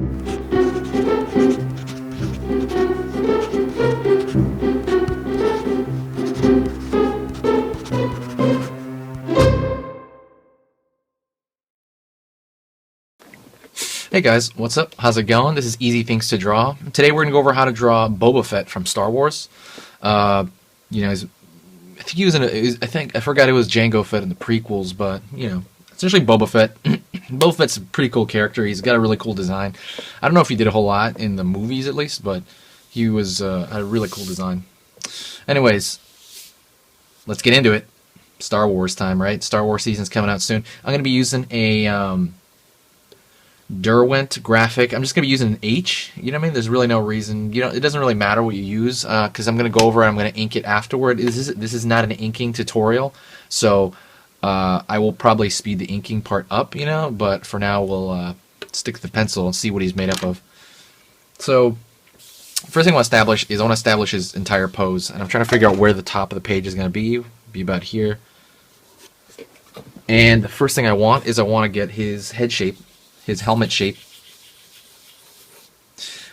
Hey guys, what's up? How's it going? This is Easy Things to Draw. Today we're going to go over how to draw Boba Fett from Star Wars. I think he was in I forgot it was Jango Fett in the prequels, but, essentially Boba Fett. Boba Fett's a pretty cool character. He's got a really cool design. I don't know if he did a whole lot in the movies at least, but he was had a really cool design. Anyways, let's get into it. Star Wars time, right? Star Wars season's coming out soon. I'm going to be using a Derwent graphic. I'm just going to be using an H. You know what I mean? There's really no reason. It doesn't really matter what you use because I'm going to go over it. I'm going to ink it afterward. This is not an inking tutorial, so I will probably speed the inking part up, but for now we'll stick to the pencil and see what he's made up of. So first thing I want to establish his entire pose, and I'm trying to figure out where the top of the page is going to be. Be about here. And the first thing I want to get his head shape. His helmet shape.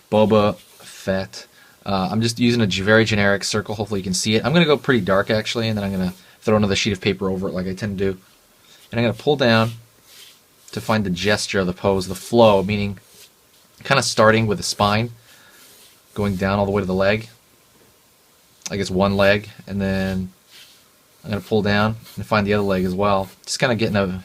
Boba Fett. I'm just using a very generic circle. Hopefully you can see it. I'm going to go pretty dark actually, and then I'm going to throw another sheet of paper over it like I tend to do. And I'm going to pull down to find the gesture of the pose, the flow, meaning kind of starting with the spine, going down all the way to the leg. I guess one leg, and then I'm going to pull down and find the other leg as well. Just kind of getting a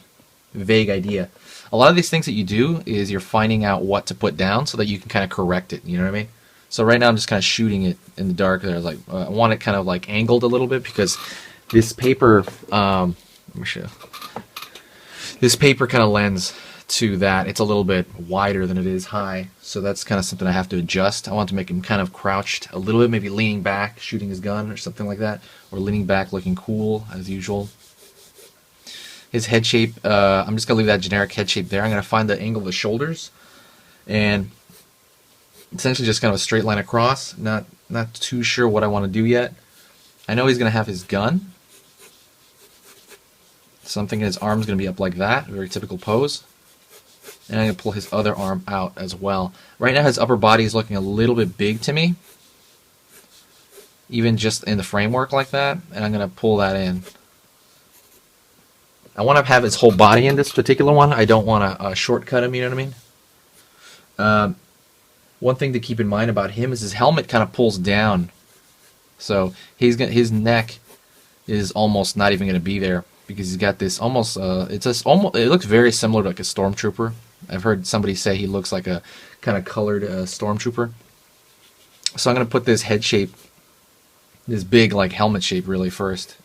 vague idea. A lot of these things that you do is you're finding out what to put down so that you can kind of correct it, you know what I mean? So right now I'm just kind of shooting it in the dark there. Like I want it kind of like angled a little bit because this paper, let me show you. This paper kind of lends to that. It's a little bit wider than it is high, so that's kind of something I have to adjust. I want to make him kind of crouched a little bit, maybe leaning back, shooting his gun or something like that, or leaning back looking cool as usual. His head shape, I'm just going to leave that generic head shape there. I'm going to find the angle of the shoulders and essentially just kind of a straight line across. Not too sure what I want to do yet. I know he's going to have his gun. So I'm thinking his arm's going to be up like that, very typical pose. And I'm going to pull his other arm out as well. Right now his upper body is looking a little bit big to me, even just in the framework like that, and I'm going to pull that in. I want to have his whole body in this particular one. I don't want to shortcut him, you know what I mean? One thing to keep in mind about him is his helmet kind of pulls down. So his neck is almost not even going to be there because he's got this almost, it looks very similar to like a stormtrooper. I've heard somebody say he looks like a kind of colored stormtrooper. So I'm going to put this head shape, this big like helmet shape really first.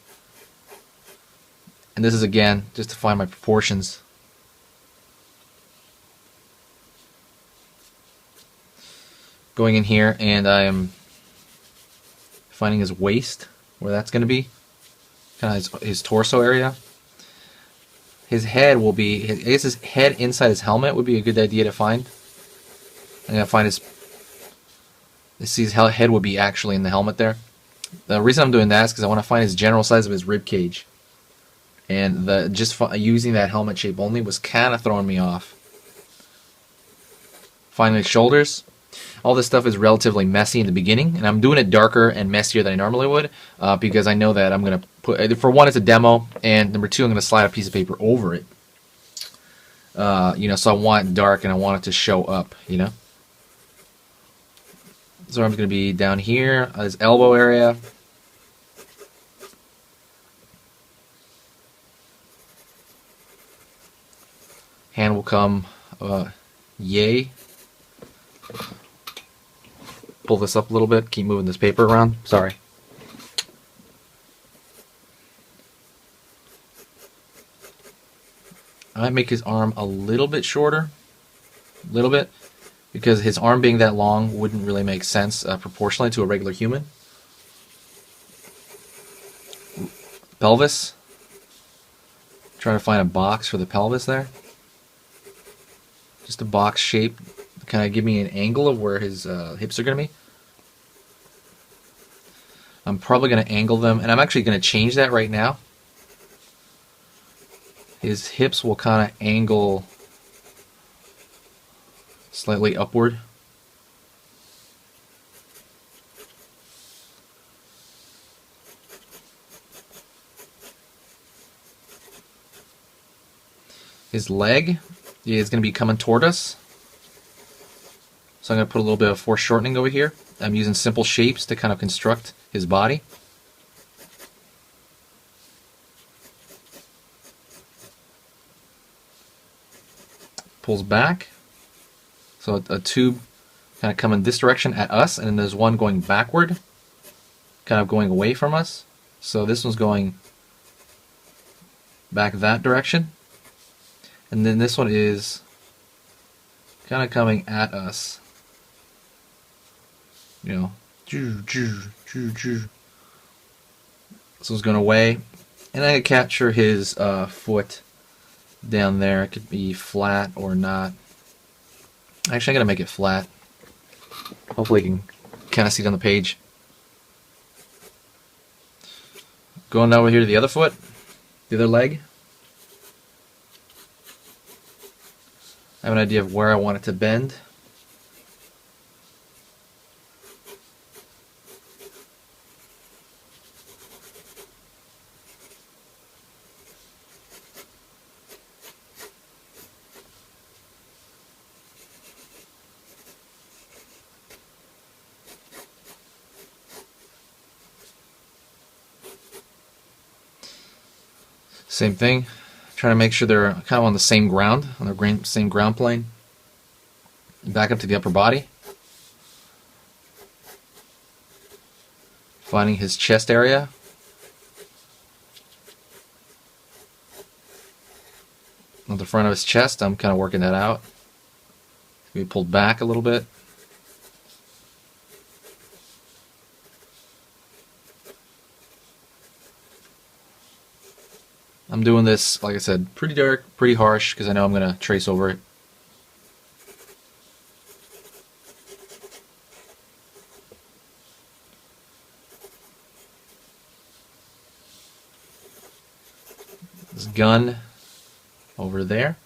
And this is, again, just to find my proportions. Going in here, and I am finding his waist, where that's going to be. Kind of his torso area. His head will be, I guess his head inside his helmet would be a good idea to find. I'm going to find his head would be actually in the helmet there. The reason I'm doing that is because I want to find his general size of his rib cage. And using that helmet shape only was kind of throwing me off. Finally, shoulders. All this stuff is relatively messy in the beginning, and I'm doing it darker and messier than I normally would because I know that I'm going to put, for one, it's a demo, and number two, I'm going to slide a piece of paper over it. So I want it dark and I want it to show up, So I'm going to be down here, his elbow area. Hand will come yay. Pull this up a little bit. Keep moving this paper around. Sorry. I might make his arm a little bit shorter. A little bit. Because his arm being that long wouldn't really make sense proportionally to a regular human. Pelvis. Trying to find a box for the pelvis there. Just a box shape to kind of give me an angle of where his hips are going to be. I'm probably going to angle them, and I'm actually going to change that right now. His hips will kind of angle slightly upward. His leg is going to be coming toward us. So I'm going to put a little bit of foreshortening over here. I'm using simple shapes to kind of construct his body. Pulls back. So a tube kind of coming this direction at us, and then there's one going backward, kind of going away from us. So this one's going back that direction. And then this one is kind of coming at us. You know, this one's going away. And I can capture his foot down there. It could be flat or not. Actually, I'm going to make it flat. Hopefully you can kind of see it on the page. Going over here to the other foot, the other leg. I have an idea of where I want it to bend. Same thing, trying to make sure they're kind of on the same ground, on the same ground plane. Back up to the upper body. Finding his chest area. On the front of his chest, I'm kind of working that out. We pulled back a little bit. I'm doing this, like I said, pretty dark, pretty harsh, because I know I'm going to trace over it. This gun over there.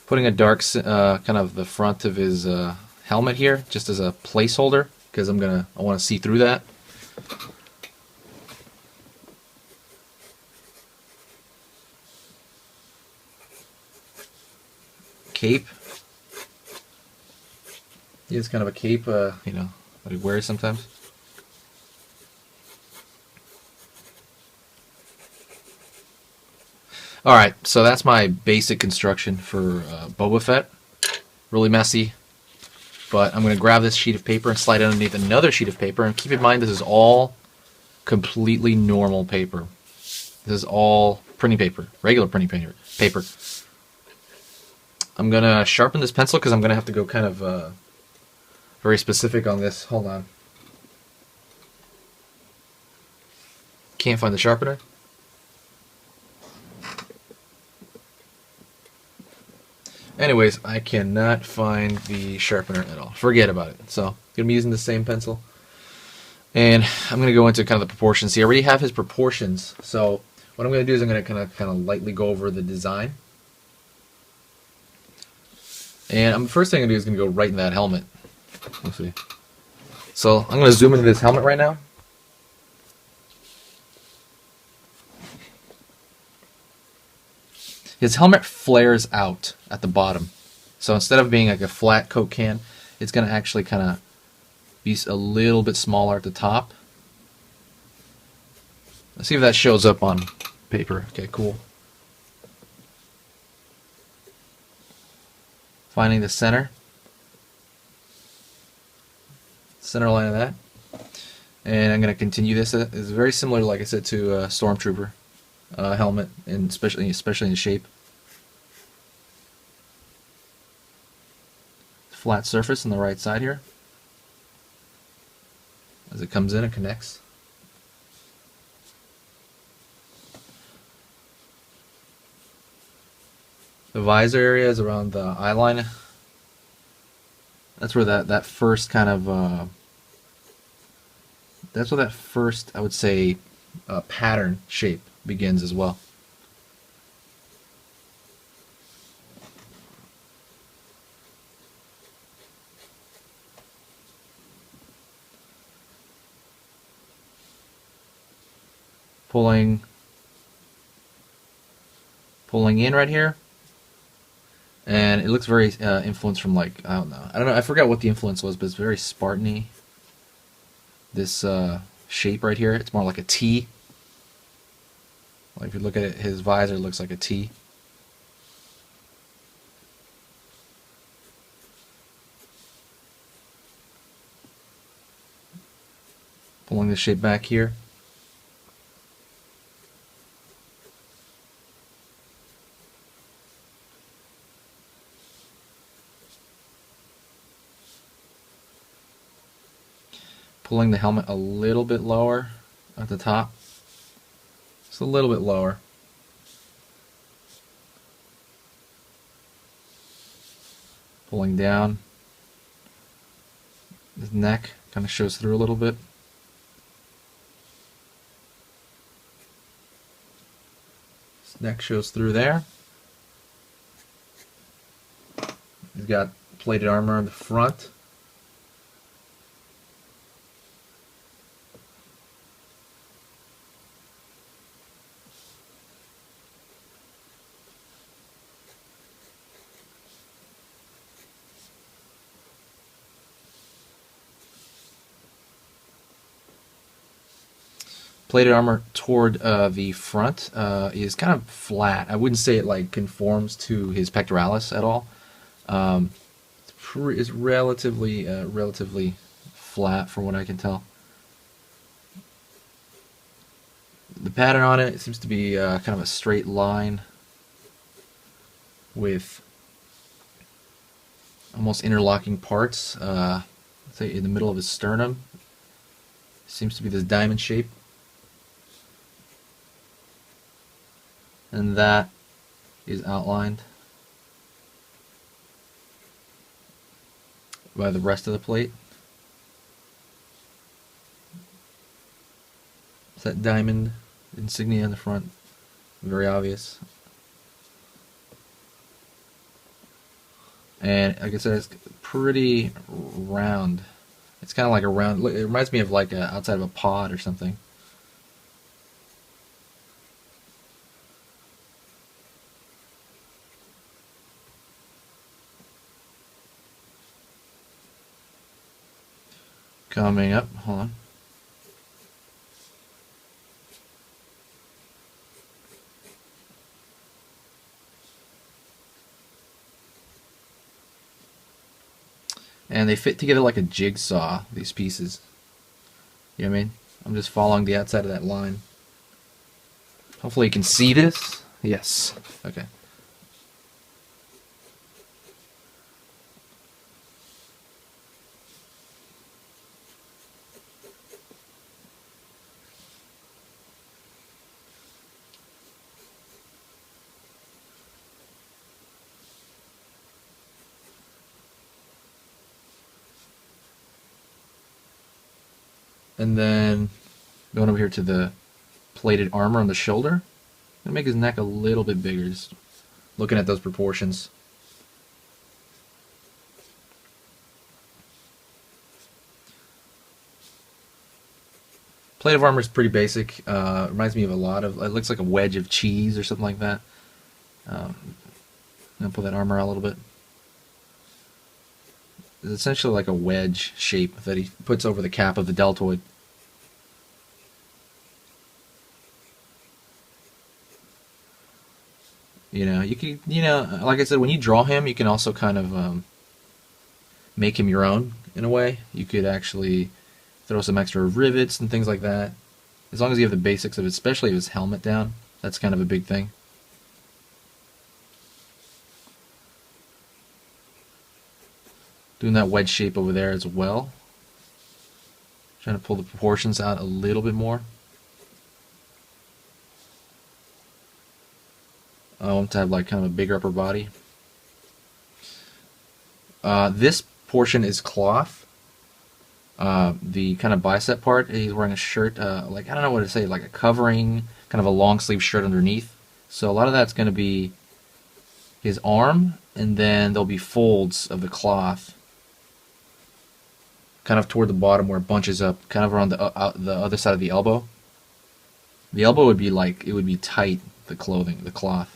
Putting a dark, kind of the front of his helmet here, just as a placeholder, because I want to see through that. Cape. He has kind of a cape, that he wears sometimes. Alright, so that's my basic construction for Boba Fett. Really messy, but I'm going to grab this sheet of paper and slide it underneath another sheet of paper, and keep in mind this is all completely normal paper. This is all printing paper, regular printing paper. I'm going to sharpen this pencil because I'm going to have to go kind of very specific on this. Hold on. Can't find the sharpener. Anyways, I cannot find the sharpener at all. Forget about it. So, I'm going to be using the same pencil. And I'm going to go into kind of the proportions. See, I already have his proportions. So, what I'm going to do is I'm going to kind of lightly go over the design. And the first thing I'm going to do is going to go right in that helmet. Let's see. So, I'm going to zoom into this helmet right now. His helmet flares out at the bottom. So instead of being like a flat Coke can, it's going to actually kind of be a little bit smaller at the top. Let's see if that shows up on paper. Okay, cool. Finding the center line of that. And I'm going to continue this. It's very similar, like I said, to a Stormtrooper helmet, and especially in the shape. Flat surface on the right side here. As it comes in, it connects. The visor area is around the eye line. That's where that first kind of that's where that first, I would say, pattern shape begins as well. pulling in right here, and it looks very influenced from, like, I don't know, I forgot what the influence was, but it's very Spartan-y. This shape right here, it's more like a T. Like if you look at it, his visor looks like a T. Pulling the shape back here. Pulling the helmet a little bit lower at the top. Just a little bit lower. Pulling down. His neck kind of shows through a little bit. His neck shows through there. He's got plated armor on the front. Plated armor toward the front is kind of flat. I wouldn't say it like conforms to his pectoralis at all. It's relatively flat from what I can tell. The pattern on it seems to be kind of a straight line with almost interlocking parts. Say in the middle of his sternum, seems to be this diamond shape. And that is outlined by the rest of the plate. It's that diamond insignia in the front, very obvious. And like I said, it's pretty round. It's kind of like a round, it reminds me of like outside of a pod or something. Coming up, hold on. And they fit together like a jigsaw, these pieces. You know what I mean? I'm just following the outside of that line. Hopefully you can see this. Yes. Okay. And then going over here to the plated armor on the shoulder. I'm gonna make his neck a little bit bigger, just looking at those proportions. Plate of armor is pretty basic. Reminds me of a lot of, it looks like a wedge of cheese or something like that. I'm gonna pull that armor out a little bit. It's essentially like a wedge shape that he puts over the cap of the deltoid. You know, you can, like I said, when you draw him, you can also kind of make him your own in a way. You could actually throw some extra rivets and things like that. As long as you have the basics of it, especially of his helmet down, that's kind of a big thing. Doing that wedge shape over there as well. Trying to pull the proportions out a little bit more. I want to have like kind of a bigger upper body. This portion is cloth. The kind of bicep part, he's wearing a shirt, like, I don't know what to say, like a covering, kind of a long sleeve shirt underneath. So a lot of that's going to be his arm, and then there'll be folds of the cloth kind of toward the bottom where it bunches up, kind of around the other side of the elbow. The elbow would be like, it would be tight, the clothing, the cloth.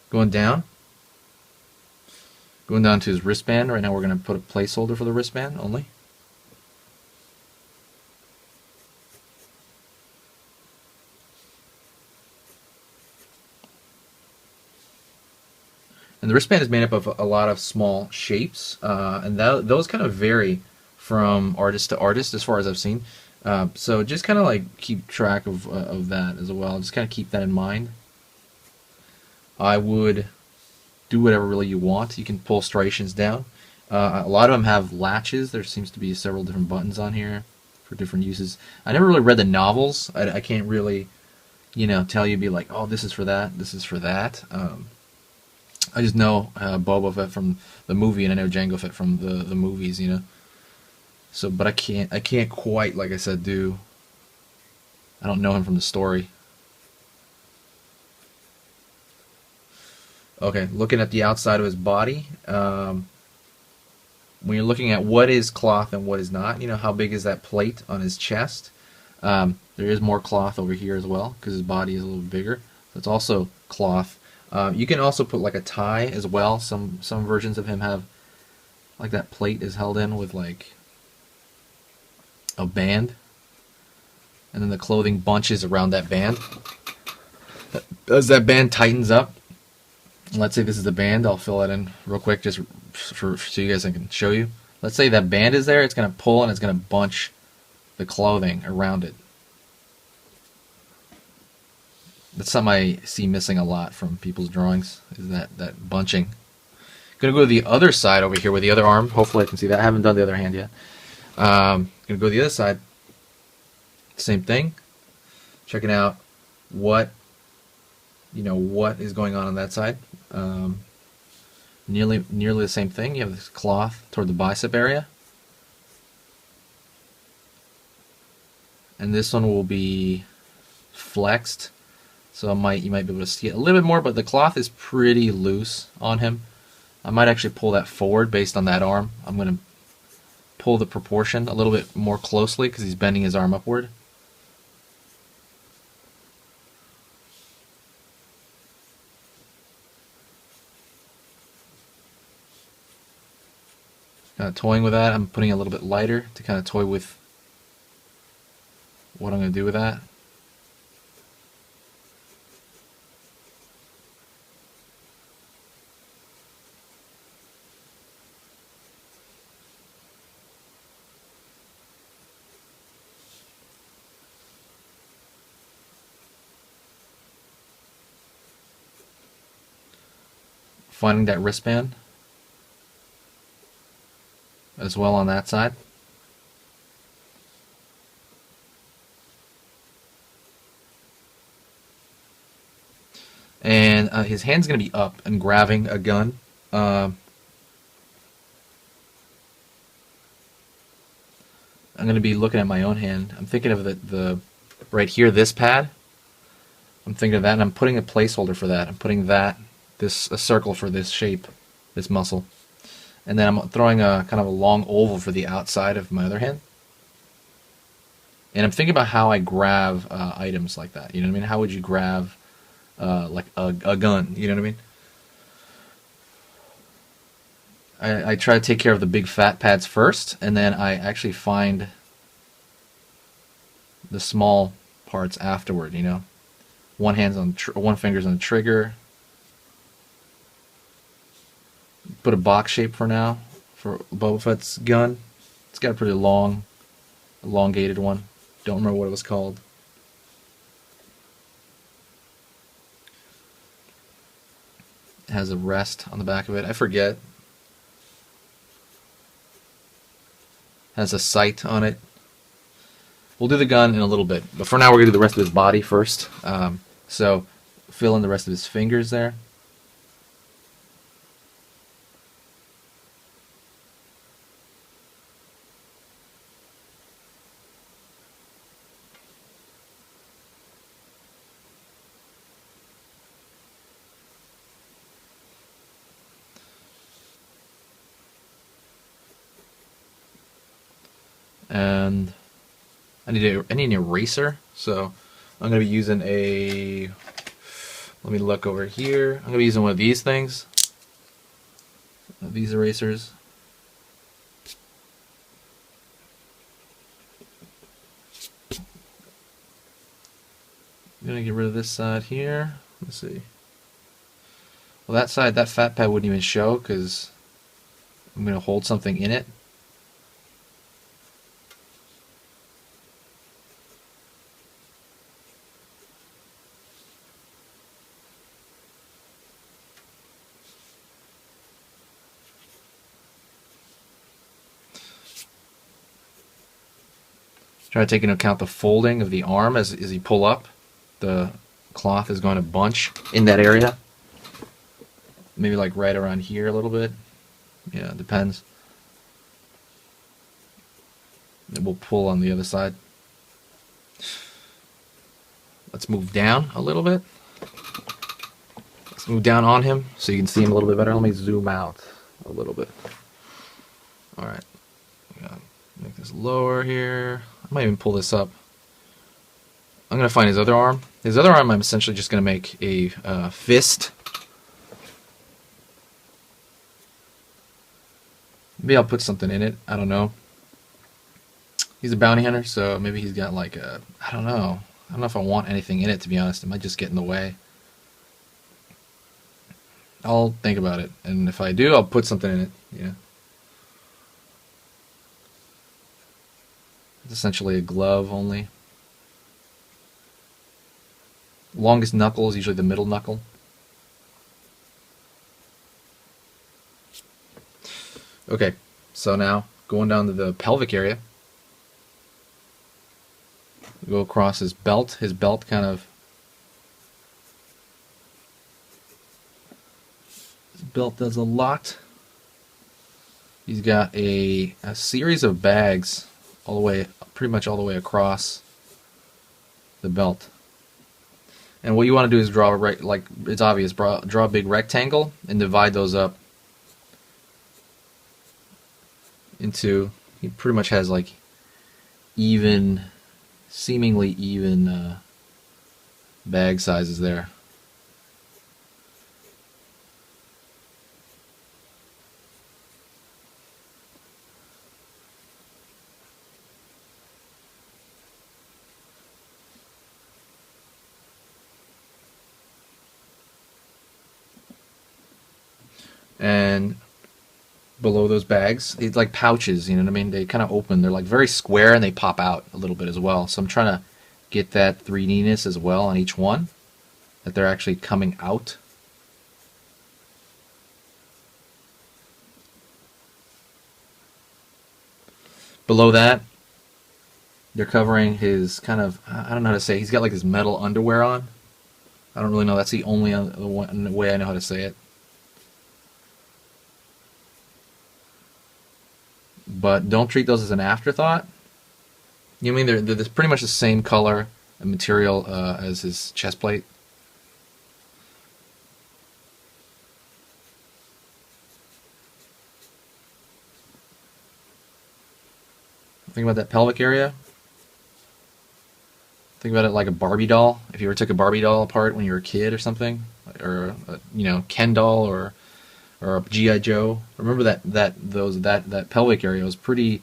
Going down. Going down to his wristband. Right now we're going to put a placeholder for the wristband only. And the wristband is made up of a lot of small shapes, and those kind of vary from artist to artist as far as I've seen. So just kind of like keep track of that as well. Just kind of keep that in mind. I would do whatever really you want. You can pull striations down. A lot of them have latches. There seems to be several different buttons on here for different uses. I never really read the novels. I can't really, tell you, be like, oh, this is for that, this is for that. I just know Boba Fett from the movie, and I know Jango Fett from the movies, So, but I can't quite, like I said, I don't know him from the story. Okay, looking at the outside of his body. When you're looking at what is cloth and what is not, how big is that plate on his chest? There is more cloth over here as well because his body is a little bigger. So it's also cloth. You can also put like a tie as well. Some versions of him have like that plate is held in with like a band, and then the clothing bunches around that band. As that band tightens up, let's say this is the band. I'll fill that in real quick just so you guys can show you. Let's say that band is there. It's going to pull and it's going to bunch the clothing around it. That's something I see missing a lot from people's drawings, is that bunching. Going to go to the other side over here with the other arm. Hopefully I can see that. I haven't done the other hand yet. Going to go to the other side. Same thing. Checking out what is going on that side. Nearly the same thing. You have this cloth toward the bicep area. And this one will be flexed. So you might be able to see it a little bit more, but the cloth is pretty loose on him. I might actually pull that forward based on that arm. I'm going to pull the proportion a little bit more closely because he's bending his arm upward. Kind of toying with that. I'm putting it a little bit lighter to kind of toy with what I'm going to do with that. Finding that wristband as well on that side. And his hand's going to be up and grabbing a gun. I'm going to be looking at my own hand. I'm thinking of the right here, this pad. I'm thinking of that, and I'm putting a placeholder for that. I'm putting a circle for this shape, this muscle. And then I'm throwing a kind of a long oval for the outside of my other hand. And I'm thinking about how I grab items like that. You know what I mean? How would you grab like a gun? You know what I mean? I try to take care of the big fat pads first, and then I actually find the small parts afterward. One finger's on the trigger. Put a box shape for now for Boba Fett's gun. It's got a pretty long, elongated one. Don't remember what it was called. It has a rest on the back of it. I forget. Has a sight on it. We'll do the gun in a little bit, but for now we're going to do the rest of his body first. So fill in the rest of his fingers there. And I need an eraser, so I'm going to be using a, let me look over here, I'm going to be using one of these things, these erasers. I'm going to get rid of this side here. Let's see. Well, that side, that fat pad wouldn't even show because I'm going to hold something in it. Try to take into account the folding of the arm as you pull up. The cloth is going to bunch in that area. Maybe like right around here a little bit. Yeah, it depends. It will pull on the other side. Let's move down a little bit. Let's move down on him so you can see him a little bit better. Let me zoom out a little bit. Alright. Make this lower here. I might even pull this up. I'm going to find his other arm. His other arm I'm essentially just going to make a fist. Maybe I'll put something in it. I don't know. He's a bounty hunter, so maybe he's got like a... I don't know. I don't know if I want anything in it, to be honest. It might just get in the way. I'll think about it. And if I do, I'll put something in it. Yeah. It's essentially a glove only. Longest knuckle is usually the middle knuckle. Okay, so now going down to the pelvic area. Go across his belt. His belt kind of... His belt does a lot. He's got a series of bags all the way, pretty much all the way across the belt. And what you want to do is draw, like it's obvious, draw a big rectangle and divide those up into, he pretty much has like even, seemingly even bag sizes there. And below those bags, it's like pouches, you know what I mean? They kind of open. They're like very square and they pop out a little bit as well. So I'm trying to get that 3D-ness as well on each one, that they're actually coming out. Below that, they're covering his kind of, I don't know how to say, he's got like his metal underwear on. I don't really know. That's the only way I know how to say it. But don't treat those as an afterthought. You know what I mean? They're pretty much the same color and material as his chest plate. Think about that pelvic area. Think about it like a Barbie doll. If you ever took a Barbie doll apart when you were a kid or something, or you know, Ken doll or a G.I. Joe. Remember that pelvic area was pretty.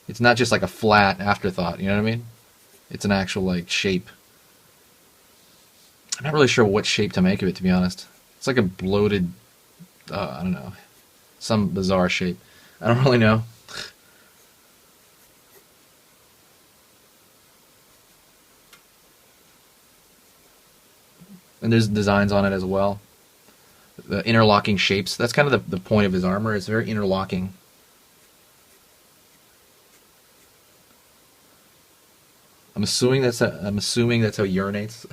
It's not just like a flat afterthought. You know what I mean? It's an actual like shape. I'm not really sure what shape to make of it, to be honest. It's like a bloated, I don't know, some bizarre shape. I don't really know. And there's designs on it as well. The interlocking shapes. That's kind of the point of his armor. It's very interlocking. I'm assuming that's how he urinates.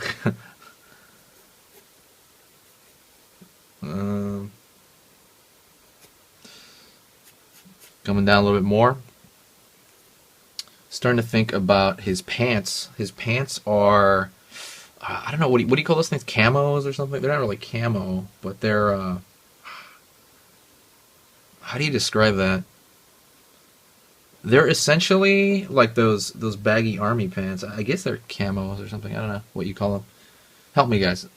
Coming down a little bit more. Starting to think about his pants. His pants are, I don't know, what do you call those things? Camos or something? They're not really camo, but they're, how do you describe that? They're essentially like those baggy army pants. I guess they're camos or something. I don't know what you call them. Help me, guys.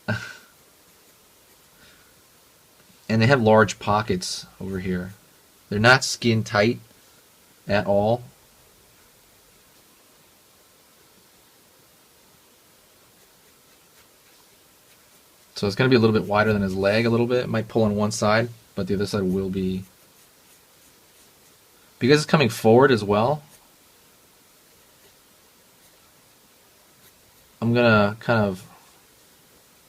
And they have large pockets over here. They're not skin tight at all. So it's going to be a little bit wider than his leg a little bit. It might pull on one side, but the other side will be... Because it's coming forward as well, I'm going to kind of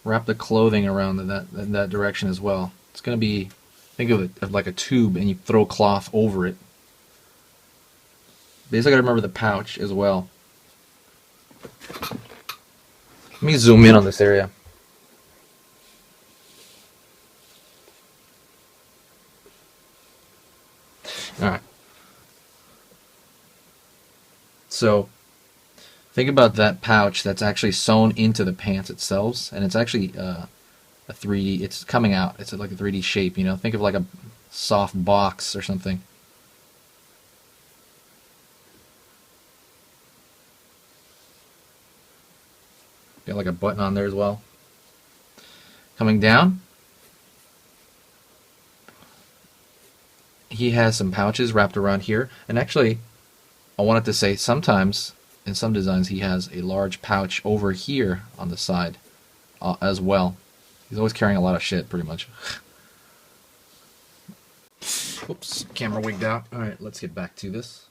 wrap the clothing around in that direction as well. It's going to be, think of it like a tube, and you throw cloth over it. Basically, got to remember the pouch as well. Let me zoom in on this area. Alright. So, think about that pouch that's actually sewn into the pants itself, and it's actually a 3D, it's coming out, it's like a 3D shape, you know, think of like a soft box or something. Got like a button on there as well. Coming down, he has some pouches wrapped around here, and actually I wanted to say sometimes in some designs he has a large pouch over here on the side as well. He's always carrying a lot of shit, pretty much. Oops, camera wigged out. Alright, let's get back to this.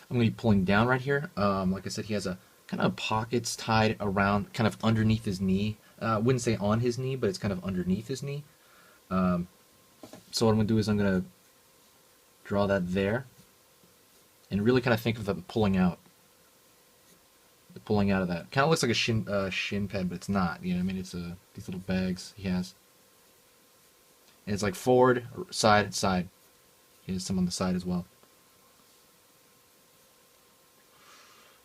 I'm going to be pulling down right here. Like I said, he has a kind of pockets tied around, kind of underneath his knee. I wouldn't say on his knee, but it's kind of underneath his knee. So what I'm going to do is I'm going to draw that there. And really kind of think of the pulling out. The pulling out of that. Kind of looks like a shin pad, but it's not. You know what I mean? It's these little bags he has. And it's like forward, side, side. He has some on the side as well.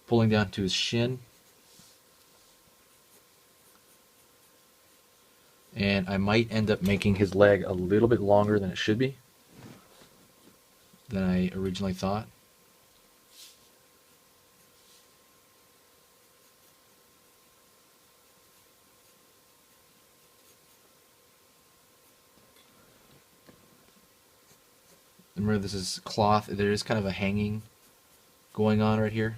Pulling down to his shin. And I might end up making his leg a little bit longer than it should be. Than I originally thought. Remember, this is cloth. There is kind of a hanging going on right here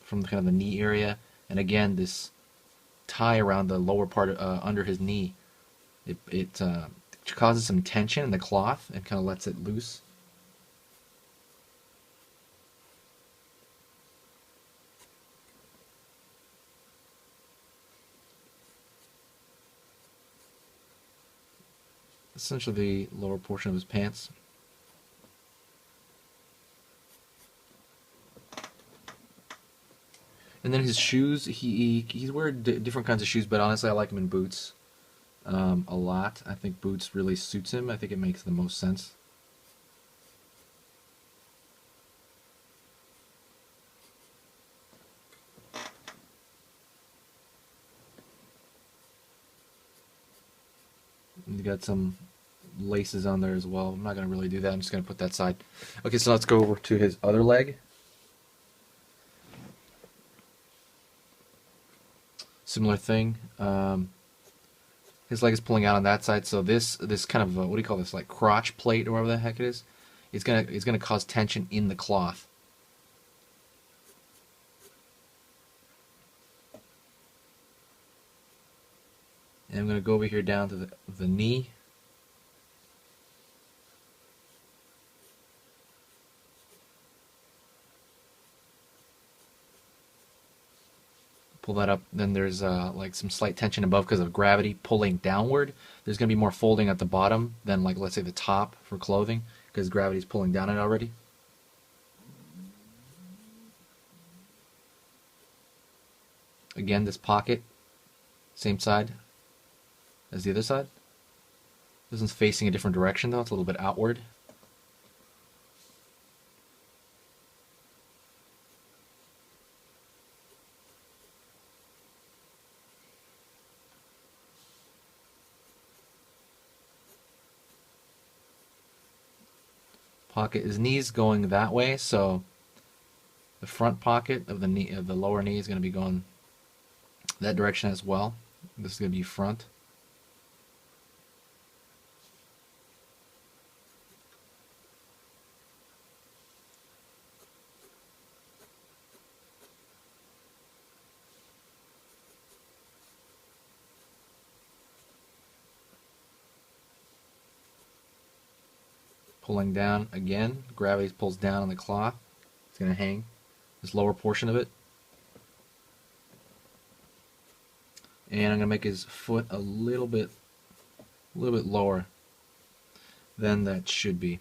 from kind of the knee area. And again, this tie around the lower part under his knee, it causes some tension in the cloth and kind of lets it loose. Essentially the lower portion of his pants. And then his shoes, he's wearing different kinds of shoes, but honestly I like him in boots a lot. I think boots really suits him. I think it makes the most sense. And you got some laces on there as well. I'm not going to really do that. I'm just going to put that side. Okay, so let's go over to his other leg. Similar thing. His leg is pulling out on that side, so this kind of what do you call this, like crotch plate or whatever the heck it is, it's gonna cause tension in the cloth. And I'm gonna go over here down to the knee. Pull that up, then there's like some slight tension above because of gravity pulling downward. There's going to be more folding at the bottom than, like, let's say the top for clothing because gravity's pulling down it already. Again, this pocket, same side as the other side. This one's facing a different direction though, it's a little bit outward. Pocket, his knees going that way, so The front pocket of the knee, of the lower knee, is going to be going that direction as well. This is going to be front. Pulling down again, gravity pulls down on the cloth. It's going to hang this lower portion of it. And I'm going to make his foot a little bit lower than that should be.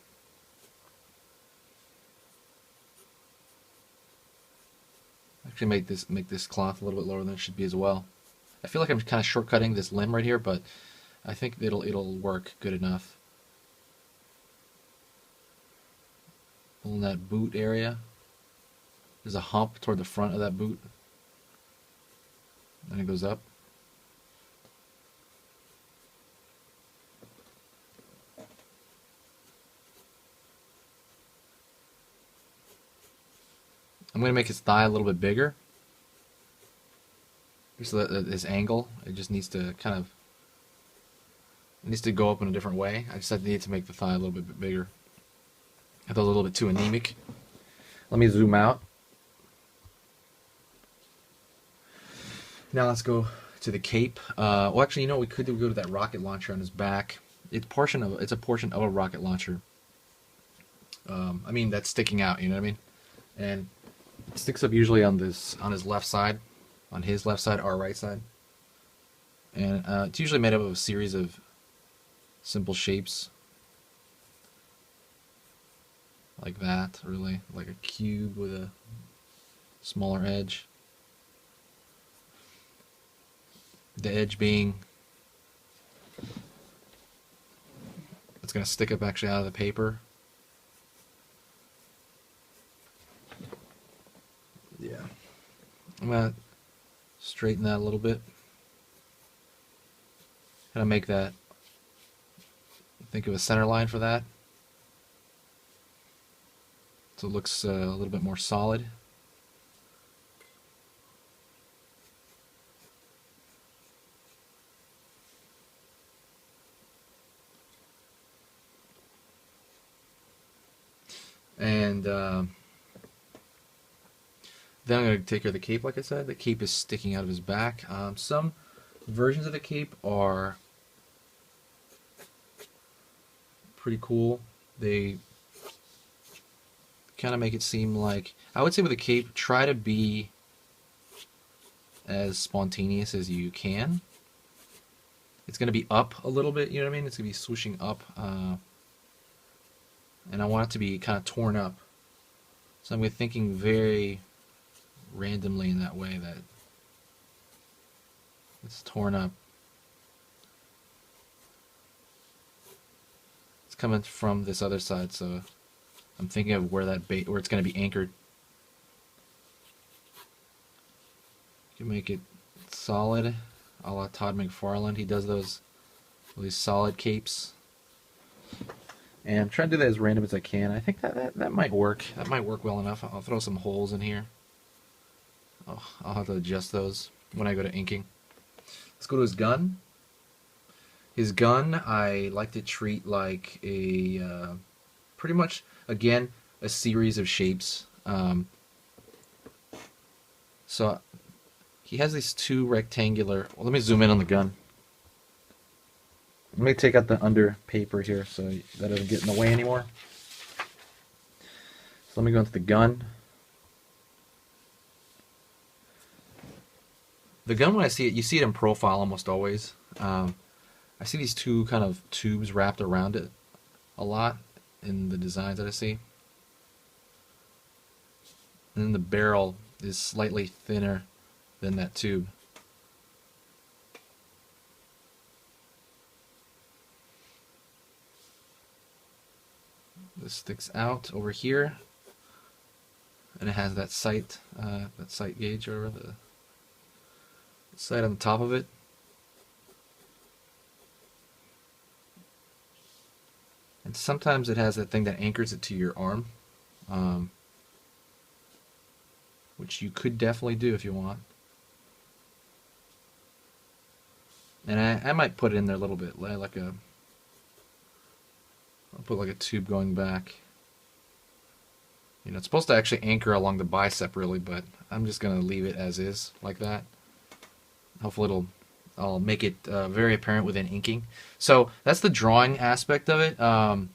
Actually make this cloth a little bit lower than it should be as well. I feel like I'm kind of shortcutting this limb right here, but I think it'll work good enough. Pulling that boot area. There's a hump toward the front of that boot. Then it goes up. I'm going to make his thigh a little bit bigger. So that his angle, it just needs to kind of, it needs to go up in a different way. I just need to make the thigh a little bit bigger. I thought it was a little bit too anemic. Let me zoom out. Now let's go to the cape. Well, actually, you know what we could do? We go to that rocket launcher on his back. It's a portion of a rocket launcher. I mean, that's sticking out. You know what I mean? And it sticks up usually on his left side, our right side. And it's usually made up of a series of simple shapes. Like that, really. Like a cube with a smaller edge. The edge being... it's going to stick up actually out of the paper. Yeah. I'm going to straighten that a little bit. Kind of make that... think of a center line for that. So it looks a little bit more solid. And then I'm going to take care of the cape, like I said. The cape is sticking out of his back. Some versions of the cape are pretty cool. They kind of make it seem like, I would say with a cape, try to be as spontaneous as you can. It's going to be up a little bit, you know what I mean? It's going to be swooshing up. And I want it to be kind of torn up. So I'm thinking very randomly in that way, that it's torn up. It's coming from this other side, so I'm thinking of where where it's going to be anchored. You can make it solid, a la Todd McFarlane. He does these solid capes. And I'm trying to do that as random as I can. I think that might work. That might work well enough. I'll throw some holes in here. I'll have to adjust those when I go to inking. Let's go to his gun. His gun, I like to treat like a pretty much, again, a series of shapes. So he has these two rectangular... well, let me zoom in on the gun. Let me take out the under paper here so that doesn't get in the way anymore. So let me go into the gun. The gun, when I see it, you see it in profile almost always. I see these two kind of tubes wrapped around it a lot in the designs that I see. And then the barrel is slightly thinner than that tube. This sticks out over here, and it has that sight gauge over the sight on the top of it. And sometimes it has that thing that anchors it to your arm. which you could definitely do if you want. And I might put it in there a little bit, like a, I'll put like a tube going back. You know, it's supposed to actually anchor along the bicep really, but I'm just gonna leave it as is, like that. Hopefully I'll make it very apparent within inking. So that's the drawing aspect of it. I'm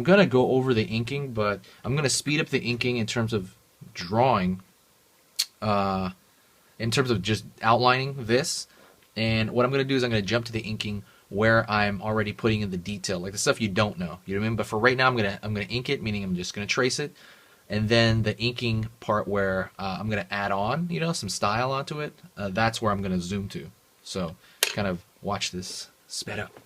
gonna go over the inking, but I'm gonna speed up the inking in terms of drawing, in terms of just outlining this. And what I'm going to do is I'm going to jump to the inking where I'm already putting in the detail, like the stuff you don't know. You know what I mean? But for right now, I'm gonna ink it, meaning I'm just going to trace it, and then the inking part where I'm going to add on, you know, some style onto it. That's where I'm going to zoom to. So kind of watch this sped up.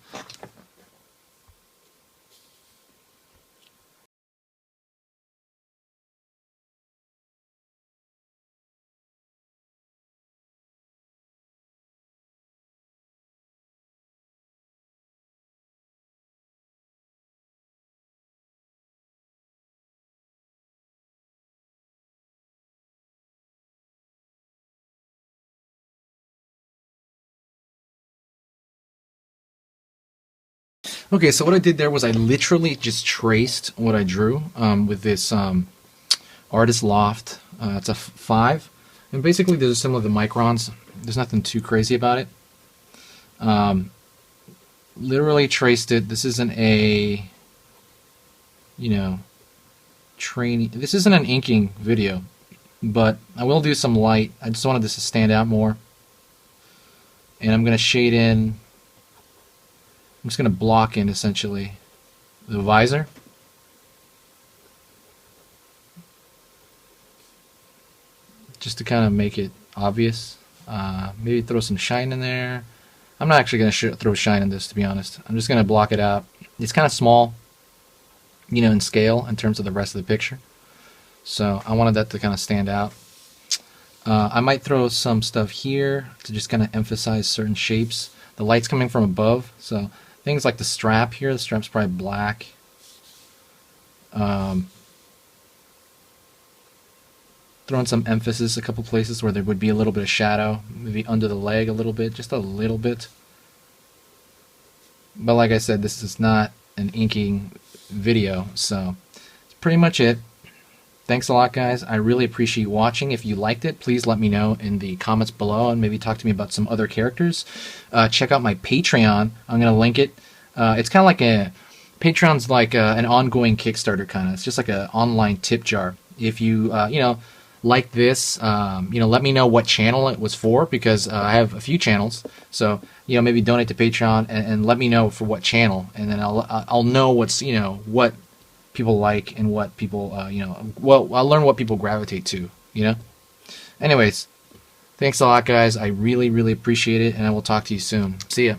Okay, so what I did there was I literally just traced what I drew with this Artist Loft. It's a 5, and basically there's similar to microns. There's nothing too crazy about it. Literally traced it. This isn't a, you know, training. This isn't an inking video, but I will do some light. I just wanted this to stand out more, and I'm going to shade in. I'm just going to block in essentially the visor. Just to kind of make it obvious. Maybe throw some shine in there. I'm not actually going to throw shine in this, to be honest. I'm just going to block it out. It's kind of small, you know, in scale in terms of the rest of the picture. So I wanted that to kind of stand out. I might throw some stuff here to just kind of emphasize certain shapes. The light's coming from above, so things like the strap here. The strap's probably black. Throwing some emphasis a couple places where there would be a little bit of shadow, maybe under the leg a little bit, just a little bit. But like I said, this is not an inking video, so that's pretty much it. Thanks a lot, guys. I really appreciate watching. If you liked it, please let me know in the comments below and maybe talk to me about some other characters. Check out my Patreon. I'm going to link it. It's kind of like Patreon's like an ongoing Kickstarter kind of. It's just like an online tip jar. If you, you know, like this, you know, let me know what channel it was for, because I have a few channels. So, you know, maybe donate to Patreon and let me know for what channel, and then I'll know what's, you know, what people like and what people, you know, well, I'll learn what people gravitate to, you know. Anyways, thanks a lot, guys. I really, really appreciate it, and I will talk to you soon. See ya.